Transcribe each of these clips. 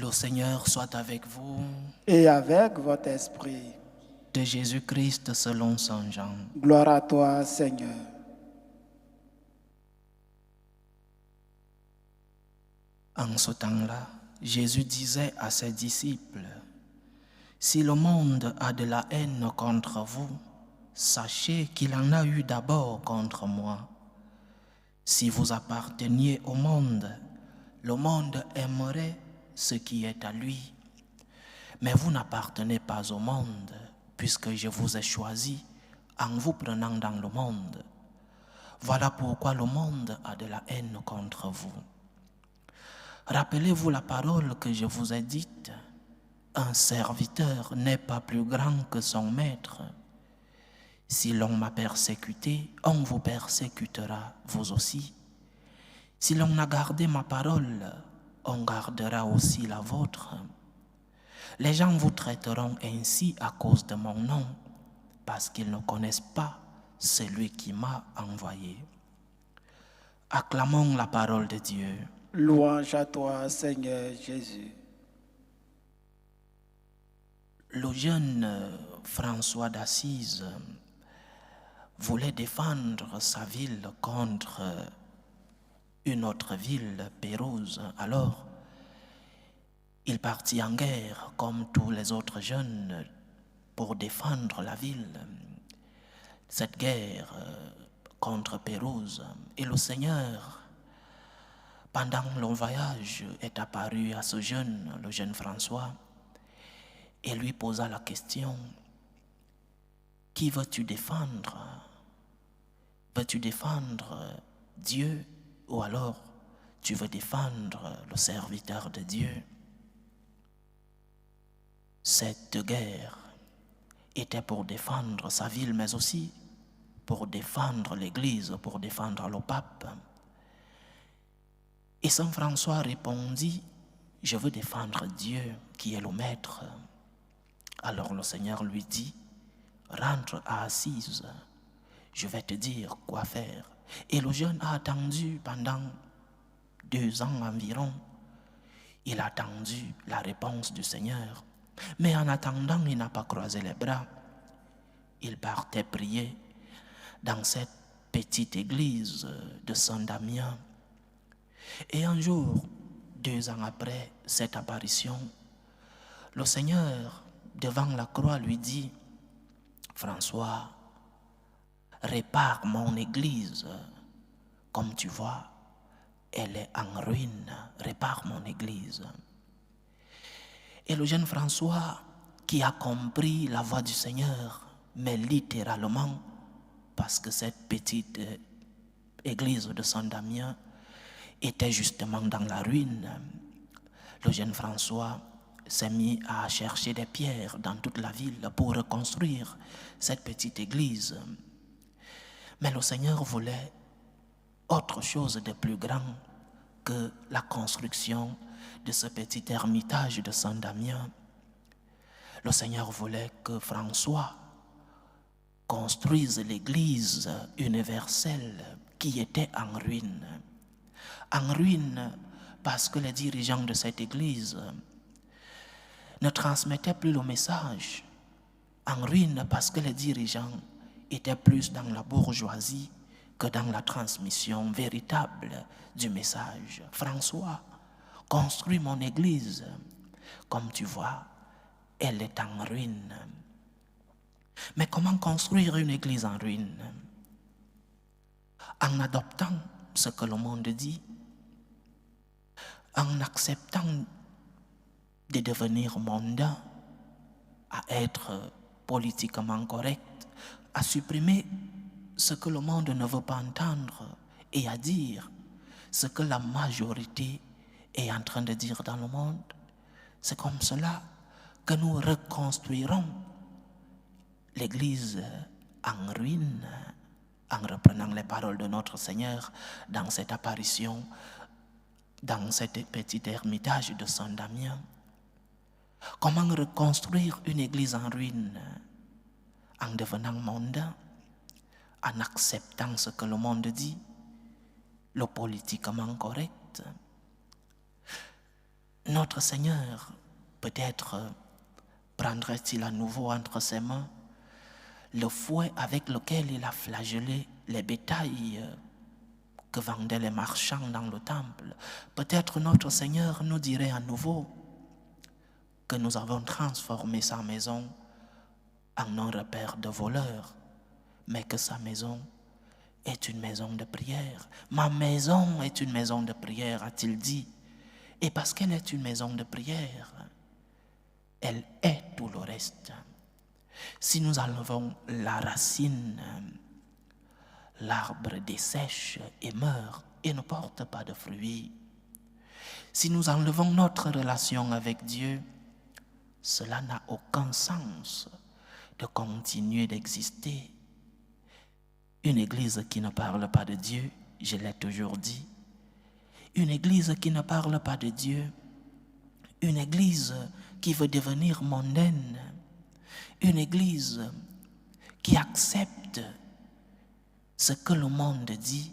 Le Seigneur soit avec vous. Et avec votre esprit. De Jésus-Christ selon Saint Jean. Gloire à toi, Seigneur. En ce temps-là, Jésus disait à ses disciples, « Si le monde a de la haine contre vous, sachez qu'il en a eu d'abord contre moi. Si vous apparteniez au monde aimerait ce qui est à lui. Mais vous n'appartenez pas au monde, puisque je vous ai choisi en vous prenant dans le monde. Voilà pourquoi le monde a de la haine contre vous. Rappelez-vous la parole que je vous ai dite. Un serviteur n'est pas plus grand que son maître. Si l'on m'a persécuté, on vous persécutera, vous aussi. Si l'on a gardé ma parole, on gardera aussi la vôtre. Les gens vous traiteront ainsi à cause de mon nom, parce qu'ils ne connaissent pas celui qui m'a envoyé. Acclamons la parole de Dieu. Louange à toi, Seigneur Jésus. Le jeune François d'Assise voulait défendre sa ville contre une autre ville, Pérouse. Alors, il partit en guerre comme tous les autres jeunes pour défendre la ville. Cette guerre contre Pérouse. Et le Seigneur, pendant le voyage, est apparu à ce jeune, le jeune François, et lui posa la question, « Qui veux-tu défendre? Veux-tu défendre Dieu ou alors tu veux défendre le serviteur de Dieu ?» Cette guerre était pour défendre sa ville, mais aussi pour défendre l'Église, pour défendre le pape. Et Saint François répondit, « Je veux défendre Dieu qui est le Maître. » Alors le Seigneur lui dit, « Rentre à Assise, je vais te dire quoi faire. » Et le jeune a attendu pendant 2 ans environ. Il a attendu la réponse du Seigneur. Mais en attendant, il n'a pas croisé les bras. Il partait prier dans cette petite église de Saint-Damien. Et un jour, 2 ans après cette apparition, le Seigneur, devant la croix, lui dit, « François, répare mon église. Comme tu vois, elle est en ruine. Répare mon église. » Et le jeune François, qui a compris la voix du Seigneur, mais littéralement, parce que cette petite église de Saint-Damien était justement dans la ruine, le jeune François s'est mis à chercher des pierres dans toute la ville pour reconstruire cette petite église. Mais le Seigneur voulait autre chose de plus grand que la construction de ce petit ermitage de Saint-Damien. Le Seigneur voulait que François construise l'église universelle qui était en ruine. En ruine parce que les dirigeants de cette église ne transmettaient plus le message. En ruine parce que les dirigeants étaient plus dans la bourgeoisie que dans la transmission véritable du message. François, construis mon église. Comme tu vois, elle est en ruine. Mais comment construire une église en ruine? En adoptant ce que le monde dit, en acceptant de devenir mondain, à être politiquement correct, à supprimer ce que le monde ne veut pas entendre et à dire ce que la majorité est en train de dire dans le monde. C'est comme cela que nous reconstruirons l'Église en ruine, en reprenant les paroles de notre Seigneur dans cette apparition, dans cet petit ermitage de Saint-Damien. Comment reconstruire une Église en ruine? En devenant mondain, en acceptant ce que le monde dit, le politiquement correct. notre Seigneur, peut-être prendrait-il à nouveau entre ses mains le fouet avec lequel il a flagellé les bétails que vendaient les marchands dans le temple. Peut-être notre Seigneur nous dirait à nouveau que nous avons transformé sa maison en un repère de voleurs, mais que sa maison est une maison de prière. Ma maison est une maison de prière, a-t-il dit. Et parce qu'elle est une maison de prière, elle est tout le reste. Si nous enlevons la racine, l'arbre dessèche et meurt et ne porte pas de fruits. Si nous enlevons notre relation avec Dieu, cela n'a aucun sens de continuer d'exister. Une église qui ne parle pas de Dieu, je l'ai toujours dit, une église qui ne parle pas de Dieu, une église qui veut devenir mondaine, une église qui accepte ce que le monde dit,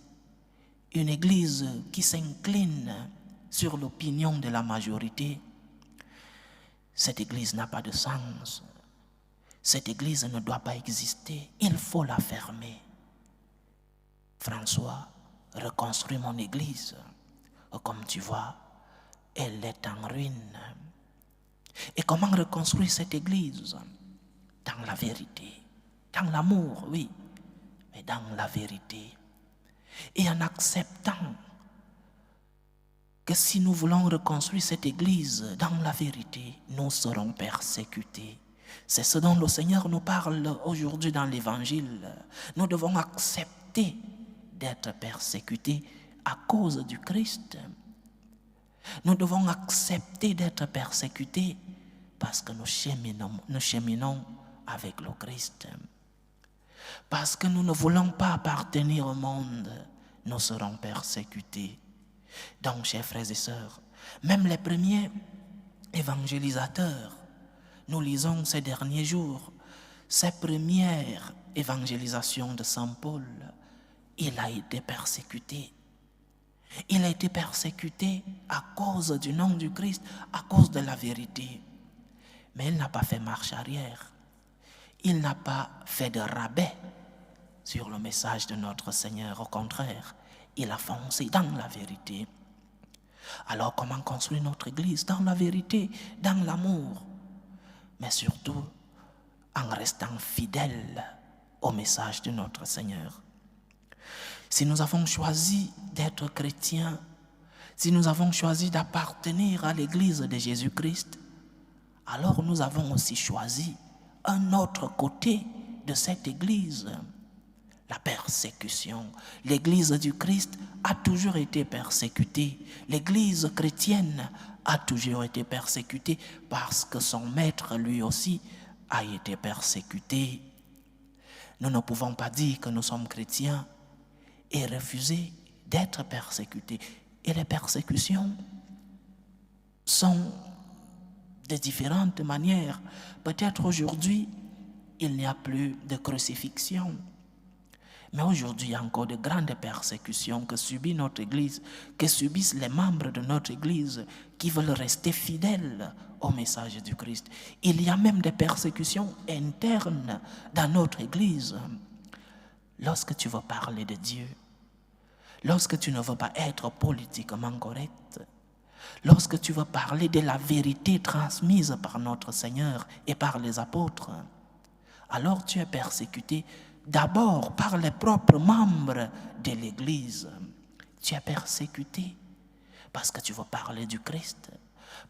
une église qui s'incline sur l'opinion de la majorité, cette église n'a pas de sens. Cette église ne doit pas exister. Il faut la fermer. François, reconstruis mon église. Comme tu vois, elle est en ruine. Et comment reconstruire cette église? Dans la vérité, dans l'amour, oui, mais dans la vérité. Et en acceptant que si nous voulons reconstruire cette église dans la vérité, nous serons persécutés. C'est ce dont le Seigneur nous parle aujourd'hui dans l'Évangile. Nous devons accepter d'être persécutés à cause du Christ. Nous devons accepter d'être persécutés parce que nous cheminons avec le Christ. Parce que nous ne voulons pas appartenir au monde, nous serons persécutés. Donc, chers frères et sœurs, même les premiers évangélisateurs, nous lisons ces derniers jours, ces premières évangélisations de Saint Paul, il a été persécuté. Il a été persécuté à cause du nom du Christ, à cause de la vérité. Mais il n'a pas fait marche arrière. Il n'a pas fait de rabais sur le message de notre Seigneur. Au contraire, il a foncé dans la vérité. Alors comment construire notre église? Dans la vérité, dans l'amour, mais surtout en restant fidèles au message de notre Seigneur. Si nous avons choisi d'être chrétiens, si nous avons choisi d'appartenir à l'église de Jésus-Christ, alors nous avons aussi choisi un autre côté de cette église, la persécution. L'église du Christ a toujours été persécutée. L'église chrétienne a toujours été persécutée parce que son maître, lui aussi, a été persécuté. Nous ne pouvons pas dire que nous sommes chrétiens et refuser d'être persécutés. Et les persécutions sont de différentes manières. Peut-être aujourd'hui, il n'y a plus de crucifixion. Mais aujourd'hui, il y a encore de grandes persécutions que subit notre Église, que subissent les membres de notre Église qui veulent rester fidèles au message du Christ. Il y a même des persécutions internes dans notre Église. Lorsque tu veux parler de Dieu, lorsque tu ne veux pas être politiquement correct, lorsque tu veux parler de la vérité transmise par notre Seigneur et par les apôtres, alors tu es persécuté d'abord par les propres membres de l'Église. Tu es persécuté parce que tu veux parler du Christ,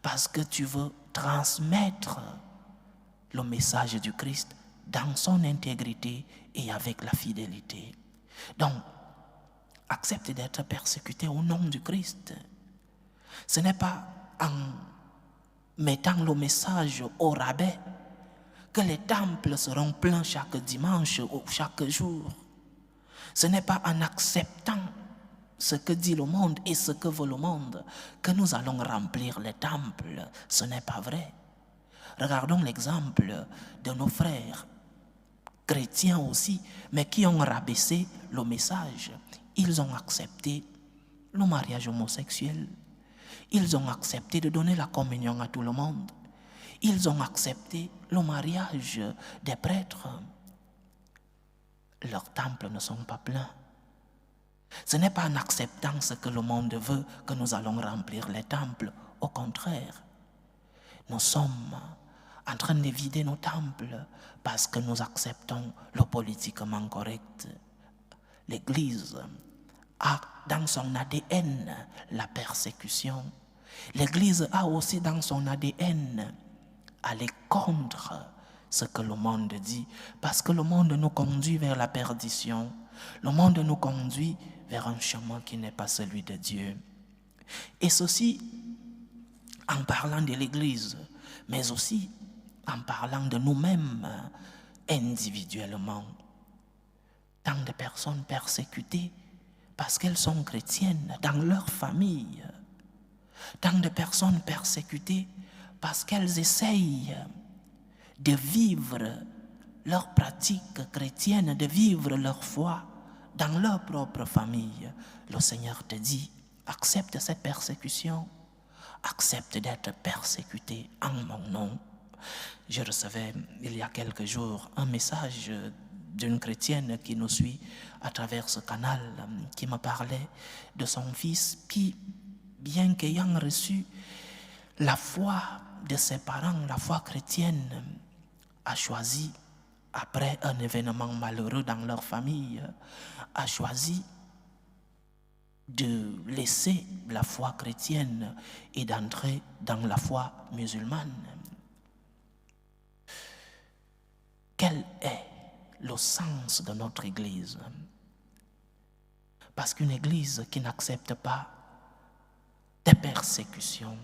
parce que tu veux transmettre le message du Christ dans son intégrité et avec la fidélité. Donc, accepte d'être persécuté au nom du Christ. Ce n'est pas en mettant le message au rabais que les temples seront pleins chaque dimanche ou chaque jour. Ce n'est pas en acceptant ce que dit le monde et ce que veut le monde que nous allons remplir les temples. Ce n'est pas vrai. Regardons l'exemple de nos frères chrétiens aussi, mais qui ont rabaissé le message. Ils ont accepté le mariage homosexuel. Ils ont accepté de donner la communion à tout le monde. Ils ont accepté le mariage des prêtres. Leurs temples ne sont pas pleins. Ce n'est pas en acceptant ce que le monde veut que nous allons remplir les temples. Au contraire, nous sommes en train de vider nos temples parce que nous acceptons le politiquement correct. L'Église a dans son ADN la persécution. L'Église a aussi dans son ADN aller contre ce que le monde dit, parce que le monde nous conduit vers la perdition. Le monde nous conduit vers un chemin qui n'est pas celui de Dieu. Et ceci en parlant de l'Église, mais aussi en parlant de nous-mêmes individuellement. Tant de personnes persécutées parce qu'elles sont chrétiennes dans leur famille. Tant de personnes persécutées parce qu'elles essayent de vivre leur pratique chrétienne, de vivre leur foi dans leur propre famille. Le Seigneur te dit, accepte cette persécution, accepte d'être persécuté en mon nom. Je recevais il y a quelques jours un message d'une chrétienne qui nous suit à travers ce canal, qui me parlait de son fils qui, bien qu'ayant reçu la foi de ses parents, la foi chrétienne, a choisi, après un événement malheureux dans leur famille, a choisi de laisser la foi chrétienne et d'entrer dans la foi musulmane. Quel est le sens de notre Église? Parce qu'une Église qui n'accepte pas des persécutions,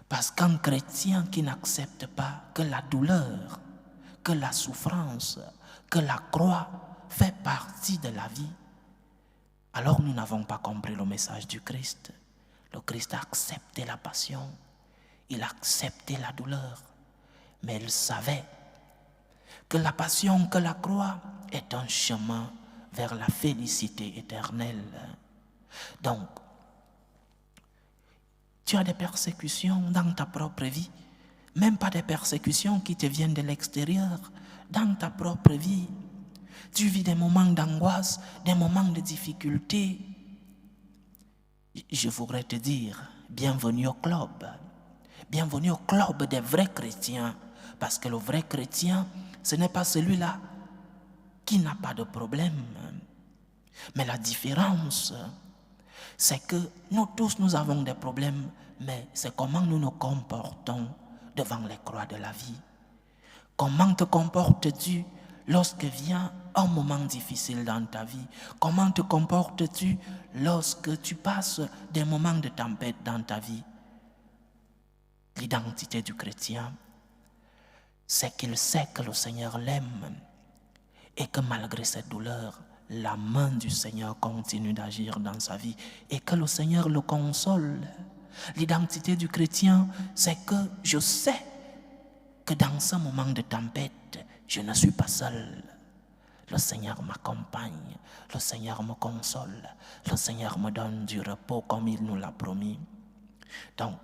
parce qu'un chrétien qui n'accepte pas que la douleur, que la souffrance, que la croix fait partie de la vie, alors nous n'avons pas compris le message du Christ. Le Christ a accepté la passion, il a accepté la douleur, mais il savait que la passion, que la croix est un chemin vers la félicité éternelle. Donc, tu as des persécutions dans ta propre vie, même pas des persécutions qui te viennent de l'extérieur, dans ta propre vie. Tu vis des moments d'angoisse, des moments de difficulté. Je voudrais te dire, bienvenue au club. Bienvenue au club des vrais chrétiens. Parce que le vrai chrétien, ce n'est pas celui-là qui n'a pas de problème. Mais la différence, c'est que nous tous, nous avons des problèmes, mais c'est comment nous nous comportons devant les croix de la vie. Comment te comportes-tu lorsque vient un moment difficile dans ta vie? Comment te comportes-tu lorsque tu passes des moments de tempête dans ta vie? L'identité du chrétien, c'est qu'il sait que le Seigneur l'aime et que malgré cette douleur, la main du Seigneur continue d'agir dans sa vie et que le Seigneur le console. L'identité du chrétien, c'est que je sais que dans ce moment de tempête, je ne suis pas seul. Le Seigneur m'accompagne, le Seigneur me console, le Seigneur me donne du repos comme il nous l'a promis. Donc,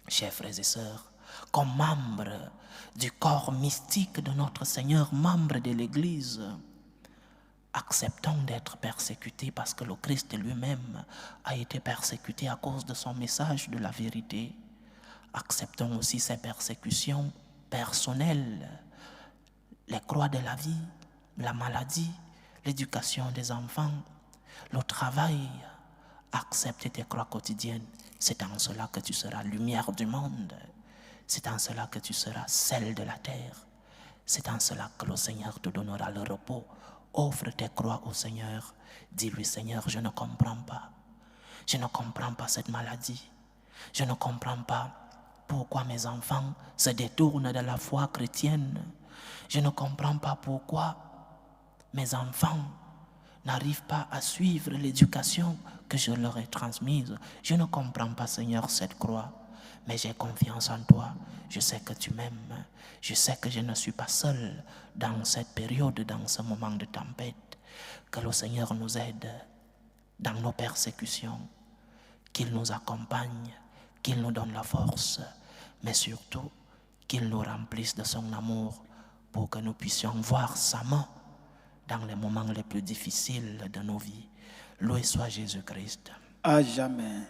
chers frères et sœurs, comme membres du corps mystique de notre Seigneur, membres de l'Église, acceptons d'être persécutés parce que le Christ lui-même a été persécuté à cause de son message de la vérité. Acceptons aussi ces persécutions personnelles, les croix de la vie, la maladie, l'éducation des enfants, le travail. Accepte tes croix quotidiennes. C'est en cela que tu seras lumière du monde. C'est en cela que tu seras sel de la terre. C'est en cela que le Seigneur te donnera le repos. Offre tes croix au Seigneur. Dis-lui, Seigneur, je ne comprends pas. Je ne comprends pas cette maladie. Je ne comprends pas pourquoi mes enfants se détournent de la foi chrétienne. Je ne comprends pas pourquoi mes enfants n'arrivent pas à suivre l'éducation que je leur ai transmise. Je ne comprends pas, Seigneur, cette croix. Mais j'ai confiance en toi. Je sais que tu m'aimes. Je sais que je ne suis pas seul dans cette période, dans ce moment de tempête. Que le Seigneur nous aide dans nos persécutions. qu'il nous accompagne, qu'il nous donne la force, mais surtout qu'il nous remplisse de son amour pour que nous puissions voir sa main dans les moments les plus difficiles de nos vies. Loué soit Jésus-Christ. À jamais.